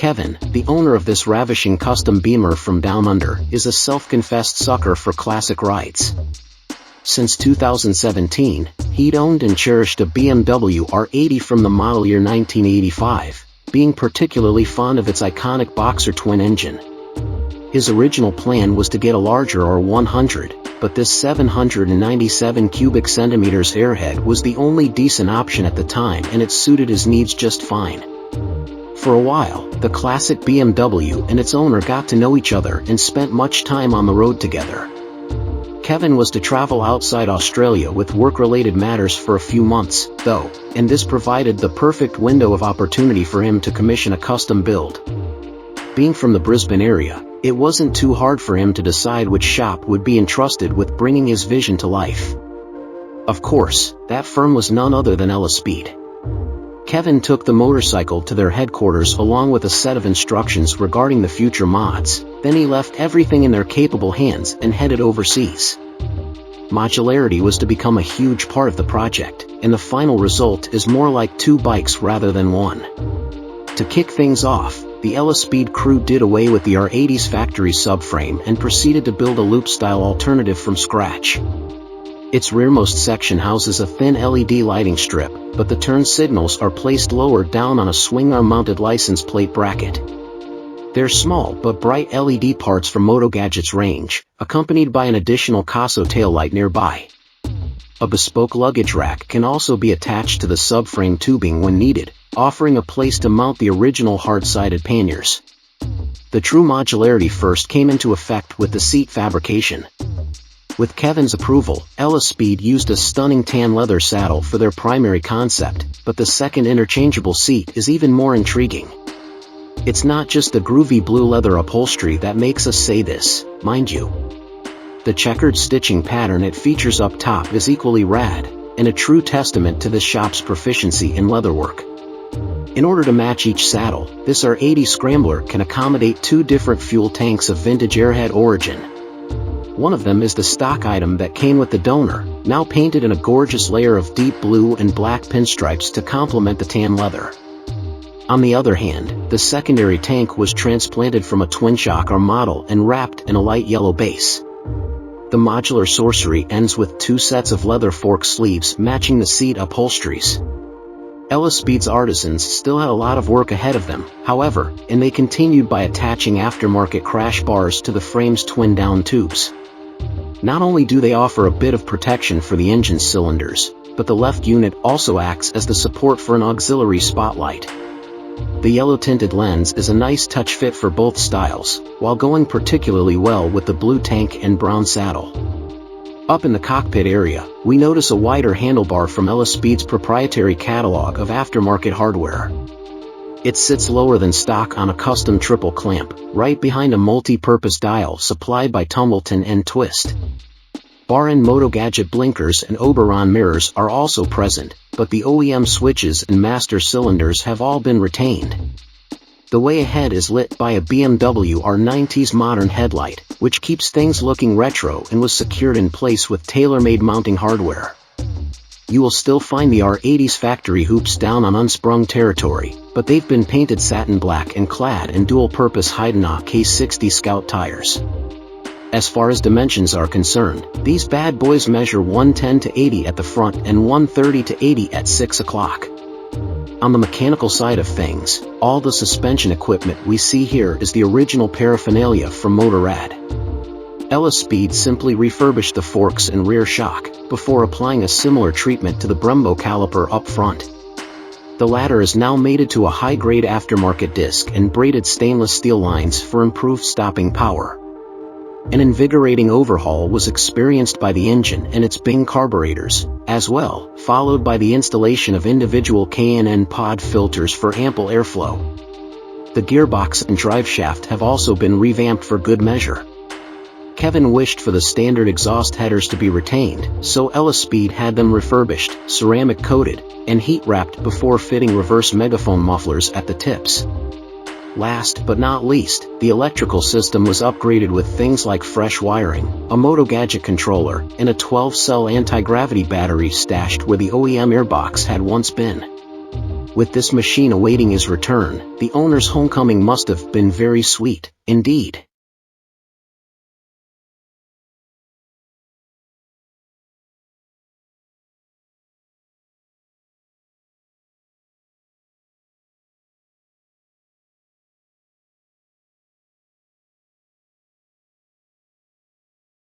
Kevin, the owner of this ravishing custom Beemer from Down Under, is a self-confessed sucker for classic rides. Since 2017, he'd owned and cherished a BMW R from the model year 1985, being particularly fond of its iconic boxer twin engine. His original plan was to get a larger R100, but this 797 cubic centimeters airhead was the only decent option at the time, and it suited his needs just fine. For a while, the classic BMW and its owner got to know each other and spent much time on the road together. Kevin was to travel outside Australia with work-related matters for a few months, though, and this provided the perfect window of opportunity for him to commission a custom build. Being from the Brisbane area, it wasn't too hard for him to decide which shop would be entrusted with bringing his vision to life. Of course, that firm was none other than Ella Speed. Kevin took the motorcycle to their headquarters along with a set of instructions regarding the future mods, then he left everything in their capable hands and headed overseas. Modularity was to become a huge part of the project, and the final result is more like two bikes rather than one. To kick things off, the Ella Speed crew did away with the R80's factory subframe and proceeded to build a loop-style alternative from scratch. Its rearmost section houses a thin LED lighting strip, but the turn signals are placed lower down on a swing arm-mounted license plate bracket. They're small but bright LED parts from Moto Gadget's range, accompanied by an additional Casso taillight nearby. A bespoke luggage rack can also be attached to the subframe tubing when needed, offering a place to mount the original hard-sided panniers. The true modularity first came into effect with the seat fabrication. With Kevin's approval, Ella Speed used a stunning tan leather saddle for their primary concept, but the second interchangeable seat is even more intriguing. It's not just the groovy blue leather upholstery that makes us say this, mind you. The checkered stitching pattern it features up top is equally rad, and a true testament to this shop's proficiency in leatherwork. In order to match each saddle, this R80 Scrambler can accommodate two different fuel tanks of vintage airhead origin. One of them is the stock item that came with the donor, now painted in a gorgeous layer of deep blue and black pinstripes to complement the tan leather. On the other hand, the secondary tank was transplanted from a twin-shock R model and wrapped in a light yellow base. The modular sorcery ends with two sets of leather fork sleeves matching the seat upholsteries. Ella Speed's artisans still had a lot of work ahead of them, however, and they continued by attaching aftermarket crash bars to the frame's twin down tubes. Not only do they offer a bit of protection for the engine cylinders, but the left unit also acts as the support for an auxiliary spotlight. The yellow-tinted lens is a nice touch fit for both styles, while going particularly well with the blue tank and brown saddle. Up in the cockpit area, we notice a wider handlebar from Ella Speed's proprietary catalog of aftermarket hardware. It sits lower than stock on a custom triple clamp, right behind a multi-purpose dial supplied by Tumbleton and Twist. Bar and Moto Gadget blinkers and Oberon mirrors are also present, but the OEM switches and master cylinders have all been retained. The way ahead is lit by a BMW R90's modern headlight, which keeps things looking retro and was secured in place with tailor-made mounting hardware. You will still find the R80's factory hoops down on unsprung territory, but they've been painted satin black and clad in dual-purpose Heidenau K60 Scout tires. As far as dimensions are concerned, these bad boys measure 110 to 80 at the front and 130 to 80 at 6 o'clock. On the mechanical side of things, all the suspension equipment we see here is the original paraphernalia from Motorrad. Ella Speed simply refurbished the forks and rear shock, before applying a similar treatment to the Brembo caliper up front. The latter is now mated to a high-grade aftermarket disc and braided stainless steel lines for improved stopping power. An invigorating overhaul was experienced by the engine and its Bing carburetors, as well, followed by the installation of individual K&N pod filters for ample airflow. The gearbox and driveshaft have also been revamped for good measure. Kevin wished for the standard exhaust headers to be retained, so Ella Speed had them refurbished, ceramic-coated, and heat-wrapped before fitting reverse megaphone mufflers at the tips. Last but not least, the electrical system was upgraded with things like fresh wiring, a Moto Gadget controller, and a 12-cell anti-gravity battery stashed where the OEM airbox had once been. With this machine awaiting his return, the owner's homecoming must have been very sweet, indeed.